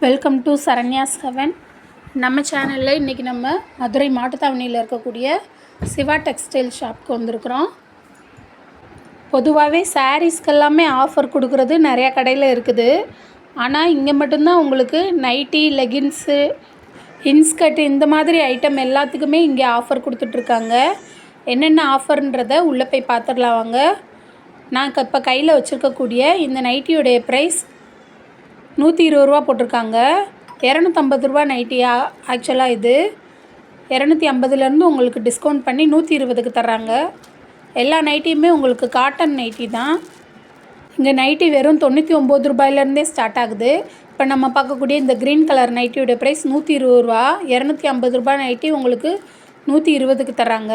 Welcome to Saranya's heaven. நம்ம சேனலில் இன்றைக்கி நம்ம மதுரை மாட்டுத்தாவணியில் இருக்கக்கூடிய சிவா டெக்ஸ்டைல் ஷாப்க்கு வந்திருக்கிறோம். பொதுவாகவே சாரீஸ்க்கெல்லாமே ஆஃபர் கொடுக்குறது நிறையா கடையில் இருக்குது. ஆனால் இங்கே மட்டும்தான் உங்களுக்கு நைட்டி, லெகின்ஸு, இன்ஸ்கர்ட் இந்த மாதிரி ஐட்டம் எல்லாத்துக்குமே இங்கே ஆஃபர் கொடுத்துட்ருக்காங்க. என்னென்ன ஆஃபர்ன்றதை உள்ளே போய் பார்த்துடலாம் வாங்க. நான் இப்போ கையில் வச்சுருக்கக்கூடிய இந்த நைட்டியோடைய ப்ரைஸ் 120 ரூபா போட்டிருக்காங்க. 250 ரூபா நைட்டியா ஆக்சுவலாக இது 250லேருந்து உங்களுக்கு டிஸ்கவுண்ட் பண்ணி 120க்கு தர்றாங்க. எல்லா நைட்டியுமே உங்களுக்கு காட்டன் நைட்டி தான். இங்கே நைட்டி வெறும் 99 ரூபாயிலேருந்தே ஸ்டார்ட் ஆகுது. இப்போ நம்ம பார்க்கக்கூடிய இந்த க்ரீன் கலர் நைட்டியோட ப்ரைஸ் 120 ரூபா. 250 ரூபா நைட்டி உங்களுக்கு 120க்கு தர்றாங்க.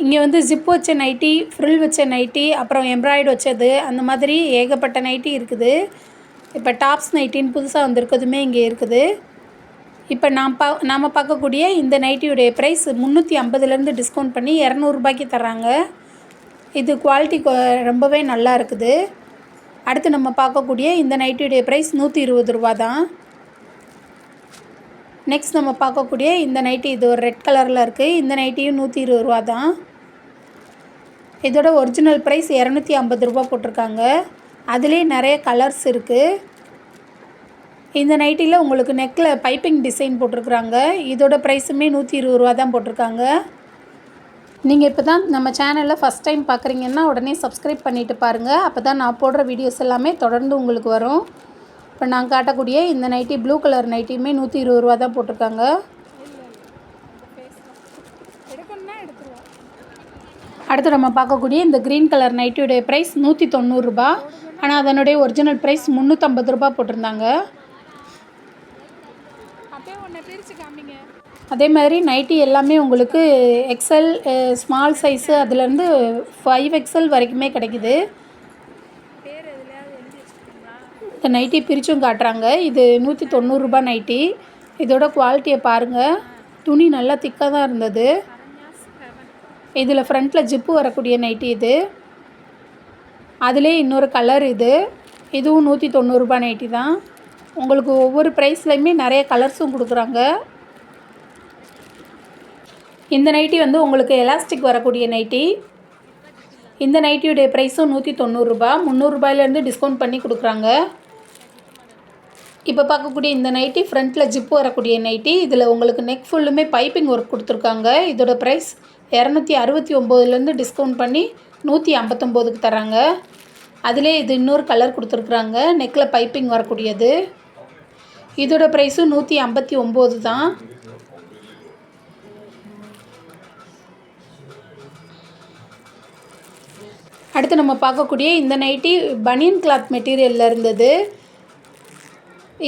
இங்கே வந்து ஜிப் வச்ச நைட்டி, ஃப்ரில் வச்ச நைட்டி, அப்புறம் எம்ப்ராய்டு வச்சது, அந்த மாதிரி ஏகப்பட்ட நைட்டி இருக்குது. இப்போ டாப்ஸ் நைட்டின்னு புதுசாக வந்திருக்கிறதுமே இங்கே இருக்குது. இப்போ நாம் பார்க்கக்கூடிய இந்த நைட்டியுடைய ப்ரைஸ் 350லேருந்து டிஸ்கவுண்ட் பண்ணி 200 ரூபாய்க்கு தர்றாங்க. இது குவாலிட்டி ரொம்பவே நல்லா இருக்குது. அடுத்து நம்ம பார்க்கக்கூடிய இந்த நைட்டியுடைய ப்ரைஸ் 120 ரூபா தான். நெக்ஸ்ட் நம்ம பார்க்கக்கூடிய இந்த நைட்டி, இது ஒரு ரெட் கலரில் இருக்குது. இந்த நைட்டியும் 120 ரூபா தான். இதோட ஒரிஜினல் ப்ரைஸ் 250 ரூபா போட்டிருக்காங்க. அதுலேயே நிறைய கலர்ஸ் இருக்குது. இந்த நைட்டியில் உங்களுக்கு நெக்கில் பைப்பிங் டிசைன் போட்டிருக்குறாங்க. இதோட ப்ரைஸுமே 120 ரூபா தான் போட்டிருக்காங்க. நீங்கள் இப்போ தான் நம்ம சேனலில் ஃபஸ்ட் டைம் பார்க்குறீங்கன்னா உடனே சப்ஸ்கிரைப் பண்ணிவிட்டு பாருங்கள். அப்போ தான் நான் போடுற வீடியோஸ் எல்லாமே தொடர்ந்து உங்களுக்கு வரும். இப்போ நான் காட்டக்கூடிய இந்த நைட்டி, ப்ளூ கலர் நைட்டியுமே 120 ரூபா தான் போட்டிருக்காங்க. அடுத்து நம்ம பார்க்கக்கூடிய இந்த க்ரீன் கலர் நைட்டியுடைய ப்ரைஸ் 190 ரூபா. ஆனால் அதனுடைய ஒரிஜினல் ப்ரைஸ் 350 ரூபா போட்டிருந்தாங்க. அதே மாதிரி நைட்டி எல்லாமே உங்களுக்கு எக்ஸல், ஸ்மால் சைஸு, அதுலேருந்து 5XL வரைக்குமே கிடைக்குது. இந்த நைட்டி பிரிச்சும் காட்டுறாங்க. இது 190 ரூபா நைட்டி. இதோட குவாலிட்டியை பாருங்கள். துணி நல்லா திக்காக தான் இருந்தது. இதில் ஃப்ரண்ட்டில் ஜிப்பு வரக்கூடிய நைட்டி இது. அதிலே இன்னொரு கலர் இது. இதுவும் 190 ரூபா நைட்டி தான். உங்களுக்கு ஒவ்வொரு ப்ரைஸ்லையுமே நிறைய கலர்ஸும் கொடுக்குறாங்க. இந்த நைட்டி வந்து உங்களுக்கு எலாஸ்டிக் வரக்கூடிய நைட்டி. இந்த நைட்டியுடைய ப்ரைஸும் 190 ரூபா. 300 ரூபாயிலேருந்து டிஸ்கவுண்ட் பண்ணி கொடுக்குறாங்க. இப்போ பார்க்கக்கூடிய இந்த நைட்டி ஃப்ரண்ட்டில் ஜிப்பு வரக்கூடிய நைட்டி. இதில் உங்களுக்கு நெக் ஃபுல்லுமே பைப்பிங் ஒர்க் கொடுத்துருக்காங்க. இதோட ப்ரைஸ் 269லேருந்து டிஸ்கவுண்ட் பண்ணி 159க்கு தராங்க. அதிலே இது இன்னொரு கலர் கொடுத்துருக்குறாங்க, நெக்கில் பைப்பிங் வரக்கூடியது. இதோட ப்ரைஸும் 159 தான். அடுத்து நம்ம பார்க்கக்கூடிய இந்த நைட்டி பனியன் கிளாத் மெட்டீரியலில் இருந்தது.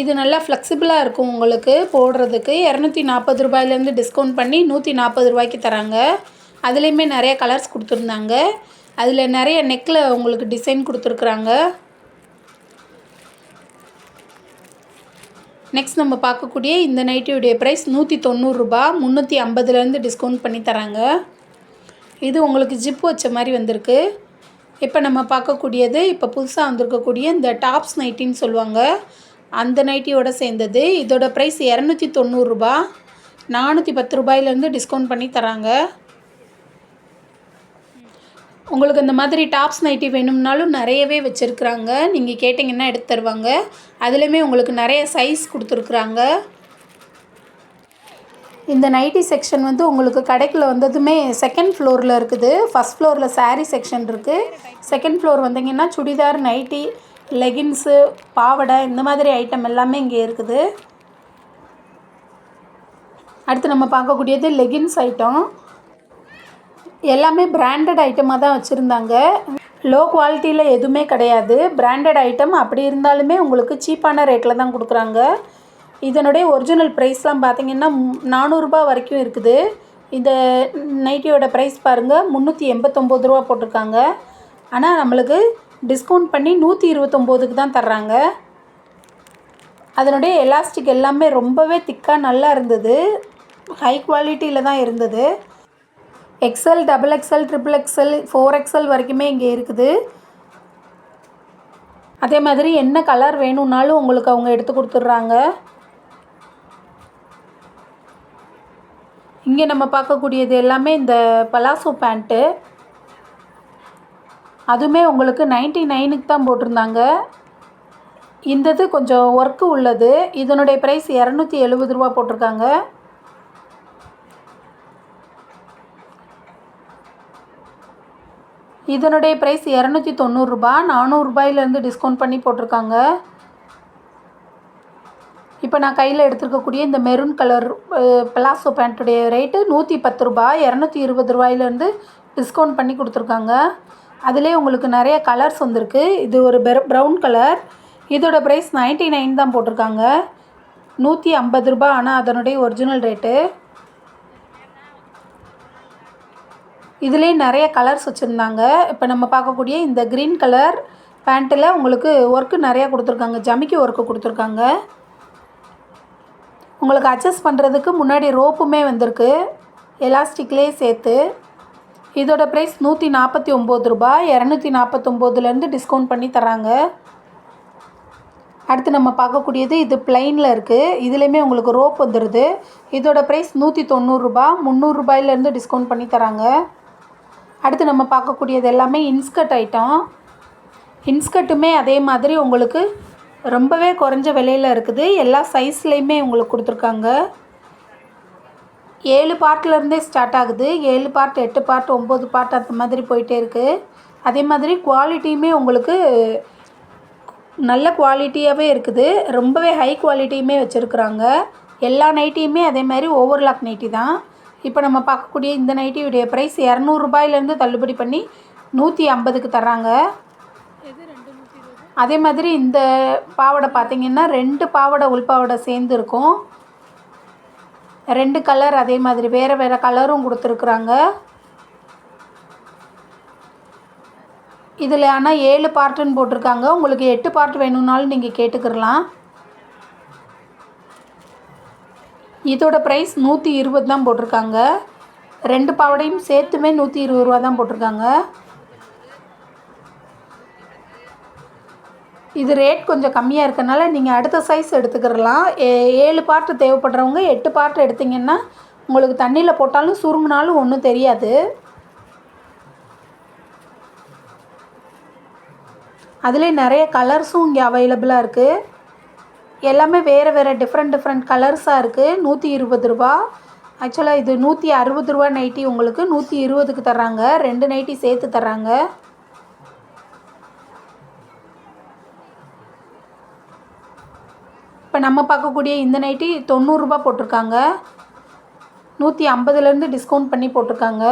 இது நல்லா ஃப்ளெக்சிபிளாக இருக்கும் உங்களுக்கு போடுறதுக்கு. 240 ரூபாயிலேருந்து டிஸ்கவுண்ட் பண்ணி 140 ரூபாய்க்கு தராங்க. அதுலேயுமே நிறைய கலர்ஸ் கொடுத்துருந்தாங்க. அதில் நிறைய நெக்கில் உங்களுக்கு டிசைன் கொடுத்துருக்குறாங்க. நெக்ஸ்ட் நம்ம பார்க்கக்கூடிய இந்த நைட்டியுடைய ப்ரைஸ் 190 ரூபா. 350லேருந்து டிஸ்கவுண்ட் பண்ணி தராங்க. இது உங்களுக்கு ஜிப் வச்ச மாதிரி வந்திருக்கு. இப்போ நம்ம பார்க்கக்கூடியது இப்போ புதுசாக வந்திருக்கக்கூடிய இந்த டாப்ஸ் நைட்டின்னு சொல்லுவாங்க, அந்த நைட்டியோட சேர்ந்தது. இதோட ப்ரைஸ் 290 ரூபா. 410 ரூபாயிலேருந்து டிஸ்கவுண்ட் பண்ணி தராங்க. உங்களுக்கு இந்த மாதிரி டாப்ஸ் நைட்டி வேணும்னாலும் நிறையவே வச்சுருக்குறாங்க. நீங்கள் கேட்டிங்கன்னா எடுத்து தருவாங்க. அதுலேயுமே உங்களுக்கு நிறைய சைஸ் கொடுத்துருக்குறாங்க. இந்த நைட்டி செக்ஷன் வந்து உங்களுக்கு கடைக்குள்ள வந்ததுமே செகண்ட் ஃப்ளோரில் இருக்குது. ஃபஸ்ட் ஃப்ளோரில் சாரீ செக்ஷன் இருக்குது. செகண்ட் ஃப்ளோர் வந்தீங்கன்னா சுடிதார், நைட்டி, லெகின்ஸு, பாவடை, இந்த மாதிரி ஐட்டம் எல்லாமே இங்கே இருக்குது. அடுத்து நம்ம பார்க்கக்கூடியது லெகின்ஸ் ஐட்டம். எல்லாமே பிராண்டட் ஐட்டமாக தான் வச்சுருந்தாங்க. லோ குவாலிட்டியில் எதுவுமே கிடையாது. Branded item. அப்படி இருந்தாலுமே உங்களுக்கு சீப்பான ரேட்டில் தான் கொடுக்குறாங்க. இதனுடைய ஒரிஜினல் ப்ரைஸ்லாம் பார்த்திங்கன்னா 400 ரூபா வரைக்கும் இருக்குது. இந்த நைட்டியோட ப்ரைஸ் பாருங்கள், 389 ரூபா போட்டிருக்காங்க. ஆனால் நம்மளுக்கு டிஸ்கவுண்ட் பண்ணி 129க்கு தான் தர்றாங்க. அதனுடைய எலாஸ்டிக் எல்லாமே ரொம்பவே திக்காக நல்லா இருந்தது. ஹை குவாலிட்டியில் தான் இருந்தது. XL, XXL, XXXL, 4XL வரைக்குமே இங்கே இருக்குது. அதே மாதிரி என்ன கலர் வேணும்னாலும் உங்களுக்கு அவங்க எடுத்து கொடுத்துட்றாங்க. இங்கே நம்ம பார்க்கக்கூடியது எல்லாமே இந்த பலாசோ பேண்ட்டு. அதுவுமே உங்களுக்கு 99க்கு தான் போட்டிருந்தாங்க. இந்த இது கொஞ்சம் ஒர்க்கு உள்ளது. இதனுடைய ப்ரைஸ் 270 ரூபா போட்டிருக்காங்க. இதனுடைய ப்ரைஸ் 290 ரூபா. 400 ரூபாயிலேருந்து டிஸ்கவுண்ட் பண்ணி போட்டிருக்காங்க. இப்போ நான் கையில் எடுத்துருக்கக்கூடிய இந்த மெரூன் கலர் பலாசோ பேண்ட்டுடைய ரேட்டு 110 ரூபா. 220 ரூபாயிலேருந்து டிஸ்கவுண்ட் பண்ணி கொடுத்துருக்காங்க. அதிலே உங்களுக்கு நிறைய கலர்ஸ் வந்திருக்கு. இது ஒரு ப்ரௌன் கலர். இதோட ப்ரைஸ் 99 தான் போட்டிருக்காங்க. 150 ரூபா ஆனால் அதனுடைய ஒரிஜினல் ரேட்டு. இதிலே நிறைய கலர்ஸ் வச்சுருந்தாங்க. இப்போ நம்ம பார்க்கக்கூடிய இந்த க்ரீன் கலர் பேண்ட்டில் உங்களுக்கு ஒர்க்கு நிறையா கொடுத்துருக்காங்க. ஜமிக்கி ஒர்க்கு கொடுத்துருக்காங்க. உங்களுக்கு அட்ஜஸ்ட் பண்ணுறதுக்கு முன்னாடி ரோப்புமே வந்திருக்கு, எலாஸ்டிக்லேயே சேர்த்து. இதோட ப்ரைஸ் 149 ரூபா. 249லேருந்து டிஸ்கவுண்ட் பண்ணி தராங்க. அடுத்து நம்ம பார்க்கக்கூடியது இது ப்ளைனில் இருக்குது. இதுலேயுமே உங்களுக்கு ரோப் வந்துடுது. இதோட ப்ரைஸ் 190 ரூபா. 300 ரூபாயிலேருந்து டிஸ்கவுண்ட் பண்ணி தராங்க. அடுத்து நம்ம பார்க்கக்கூடியது எல்லாமே இன்ஸ்கர்ட் ஐட்டம். இன்ஸ்கர்ட்டுமே அதே மாதிரி உங்களுக்கு ரொம்பவே குறைஞ்ச விலையில் இருக்குது. எல்லா சைஸ்லேயுமே உங்களுக்கு கொடுத்துருக்காங்க. 7 பார்ட்லேருந்தே ஸ்டார்ட் ஆகுது. 7 பார்ட், 8 பார்ட், 9 பார்ட் அந்த மாதிரி போயிட்டே இருக்குது. அதே மாதிரி குவாலிட்டியுமே உங்களுக்கு நல்ல குவாலிட்டியாகவே இருக்குது. ரொம்பவே ஹை குவாலிட்டியுமே வச்சுருக்குறாங்க. எல்லா நைட்டியுமே அதே மாதிரி ஓவர்லாக் நைட்டி தான். இப்போ நம்ம பார்க்கக்கூடிய இந்த நைட்டியுடைய ப்ரைஸ் 200 ரூபாயிலேருந்து தள்ளுபடி பண்ணி 150க்கு தர்றாங்க. அதே மாதிரி இந்த பாவாடை பார்த்திங்கன்னா 2 பாவாடை உள்பாவாடை சேர்ந்து இருக்கும். 2 கலர் அதே மாதிரி வேறு வேறு கலரும் கொடுத்துருக்குறாங்க. இதில் ஆனால் 7 பார்ட்டுன்னு போட்டிருக்காங்க. உங்களுக்கு 8 பார்ட் வேணும்னாலும் நீங்கள் கேட்டுக்கிடலாம். இதோட ப்ரைஸ் 120 தான் போட்டிருக்காங்க. 2 பாவாடையும் சேர்த்துமே 120 ரூபா தான் போட்டிருக்காங்க. இது ரேட் கொஞ்சம் கம்மியாக இருக்கனால நீங்கள் அடுத்த சைஸ் எடுத்துக்கிடலாம். 7 பார்ட்டு தேவைப்படுறவங்க 8 பார்ட் எடுத்திங்கன்னா உங்களுக்கு தண்ணியில் போட்டாலும் சுருங்கினாலும் ஒன்றும் தெரியாது. அதிலே நிறைய கலர்ஸும் இங்கே அவைலபிளாக இருக்குது. எல்லாமே வேறு வேறு டிஃப்ரெண்ட் கலர்ஸாக இருக்குது. 120 ரூபா. ஆக்சுவலாக இது 160 ரூபா நைட்டி உங்களுக்கு 120க்கு தர்றாங்க. 2 நைட்டி சேர்த்து தர்றாங்க. இப்போ நம்ம பார்க்கக்கூடிய இந்த நைட்டி 90 ரூபா போட்டிருக்காங்க. 150லேருந்து டிஸ்கவுண்ட் பண்ணி போட்டிருக்காங்க.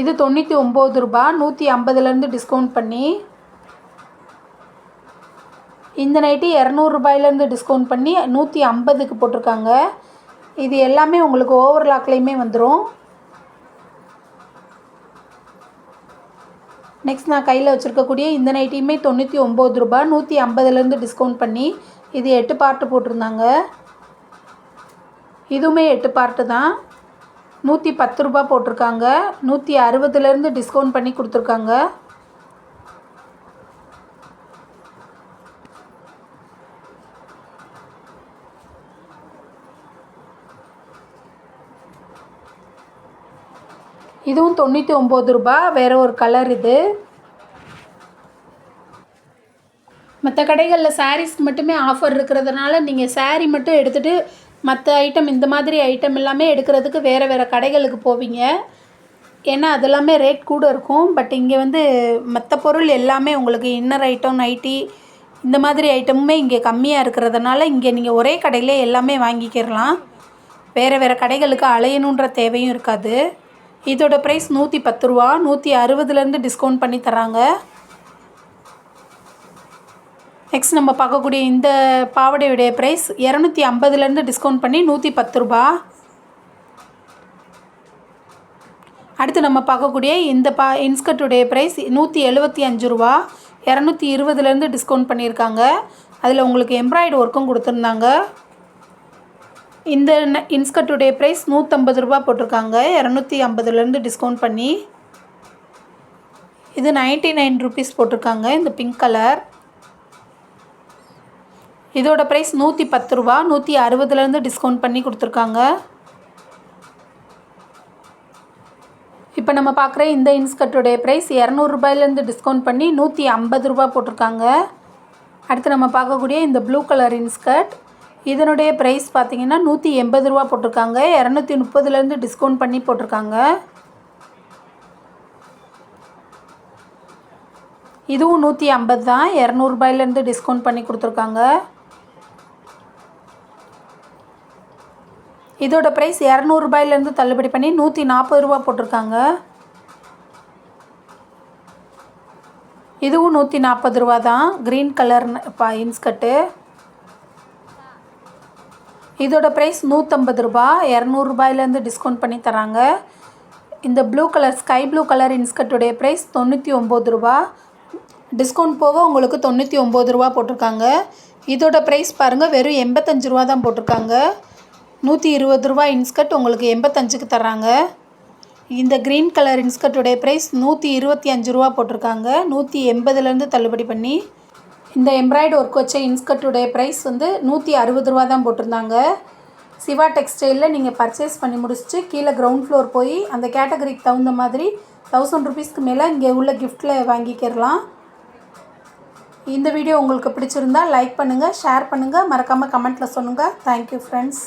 இது 99 ரூபா. 150லேருந்து டிஸ்கவுண்ட் பண்ணி. இந்த நைட்டி 200 ரூபாயிலேருந்து டிஸ்கவுண்ட் பண்ணி 150க்கு போட்டிருக்காங்க. இது எல்லாமே உங்களுக்கு ஓவர்லாக்லேயுமே வந்துடும். நெக்ஸ்ட் நான் கையில் வச்சுருக்கக்கூடிய இந்த நைட்டியுமே 99 ரூபா. 150லேருந்து டிஸ்கவுண்ட் பண்ணி இது 8 பார்ட்டு போட்டிருந்தாங்க. இதுவுமே 8 பார்ட்டு தான். 110 ரூபா போட்டிருக்காங்க. 160லேருந்து டிஸ்கவுண்ட் பண்ணி கொடுத்துருக்காங்க. இதுவும் 99 ரூபா. வேறு ஒரு கலர் இது. மற்ற கடைகளில் சாரீஸ்க்கு மட்டுமே ஆஃபர் இருக்கிறதுனால நீங்கள் சாரீ மட்டும் எடுத்துகிட்டு மற்ற ஐட்டம் இந்த மாதிரி ஐட்டம் எல்லாமே எடுக்கிறதுக்கு வேறு வேறு கடைகளுக்கு போவீங்க. ஏன்னா அதெல்லாமே ரேட் கூட இருக்கும். பட் இங்கே வந்து மற்ற பொருள் எல்லாமே உங்களுக்கு இன்னர் ஐட்டம், நைட்டி இந்த மாதிரி ஐட்டமுமே இங்கே கம்மியாக இருக்கிறதுனால இங்கே நீங்கள் ஒரே கடையிலே எல்லாமே வாங்கிக்கிறலாம். வேறு வேறு கடைகளுக்கு அலையணுன்ற தேவையும் இருக்காது. இதோட ப்ரைஸ் 110 ரூபா. 160லேருந்து டிஸ்கவுண்ட் பண்ணி தராங்க. நெக்ஸ்ட் நம்ம பார்க்கக்கூடிய இந்த பாவாடையுடைய ப்ரைஸ் 250லேருந்து டிஸ்கவுண்ட் பண்ணி 110 ரூபா. அடுத்து நம்ம பார்க்கக்கூடிய இந்த இன்ஸ்கர்ட்டுடைய ப்ரைஸ் 175 ரூபா. 220லேருந்து டிஸ்கவுண்ட் பண்ணியிருக்காங்க. அதில் உங்களுக்கு எம்ப்ராய்டு ஒர்க்கும் கொடுத்துருந்தாங்க. இந்த இன்ஸ்கர்ட்டுடைய ப்ரைஸ் 150 ரூபா போட்டிருக்காங்க. 250லேருந்து டிஸ்கவுண்ட் பண்ணி. இது 99 ருபீஸ் போட்டிருக்காங்க. இந்த பிங்க் கலர். இதோட ப்ரைஸ் 110 ரூபா. 160லேருந்து டிஸ்கவுண்ட் பண்ணி கொடுத்துருக்காங்க. இப்போ நம்ம பார்க்குற இந்த இன்ஸ்கர்ட்டுடைய ப்ரைஸ் 200 ரூபாயிலேருந்து டிஸ்கவுண்ட் பண்ணி 150 ரூபா போட்டிருக்காங்க. அடுத்து நம்ம பார்க்கக்கூடிய இந்த ப்ளூ கலர் இன்ஸ்கர்ட், இதனுடைய ப்ரைஸ் பார்த்திங்கன்னா 180 ரூபா போட்டிருக்காங்க. 230லேருந்து டிஸ்கவுண்ட் பண்ணி போட்டிருக்காங்க. இதுவும் 150 தான். 200 ரூபாயிலேருந்து டிஸ்கவுண்ட் பண்ணி கொடுத்துருக்காங்க. இதோட ப்ரைஸ் 200 ரூபாயிலேருந்து தள்ளுபடி பண்ணி 140 ரூபா போட்டிருக்காங்க. இதுவும் 140 ரூபா தான். Green colour இன்ஸ்கர்ட்டு. இதோட ப்ரைஸ் 150 ரூபா. 200 ரூபாயிலேருந்து டிஸ்கவுண்ட் பண்ணி தராங்க. இந்த blue colour sky blue colour இன்ஸ்கர்ட்டுடைய ப்ரைஸ் 99 ரூபா. டிஸ்கவுண்ட் போக உங்களுக்கு 99 ரூபா போட்டிருக்காங்க. இதோட ப்ரைஸ் பாருங்கள், வெறும் 85 ரூபா தான் போட்டிருக்காங்க. 120 ரூபா இன்ஸ்கர்ட் உங்களுக்கு 85க்கு தர்றாங்க. இந்த க்ரீன் கலர் இன்ஸ்கர்ட்டுடைய ப்ரைஸ் 125 ரூபா போட்டிருக்காங்க. 180லேருந்து தள்ளுபடி பண்ணி. இந்த எம்ப்ராய்டு ஒர்க் வச்ச இன்ஸ்கர்ட்டுடைய ப்ரைஸ் வந்து 160 ரூபா தான் போட்டிருந்தாங்க. சிவா டெக்ஸ்டைலில் நீங்கள் பர்ச்சேஸ் பண்ணி முடிச்சுட்டு கீழே கிரவுண்ட் ஃப்ளோர் போய் அந்த கேட்டகரிக்கு தகுந்த மாதிரி 1000 ருபீஸ்க்கு மேலே இங்கே உள்ள கிஃப்ட்டில் வாங்கிக்கிறலாம். இந்த வீடியோ உங்களுக்கு பிடிச்சிருந்தால் லைக் பண்ணுங்கள், ஷேர் பண்ணுங்கள், மறக்காமல் கமெண்ட்டில் சொல்லுங்கள். Thank you friends.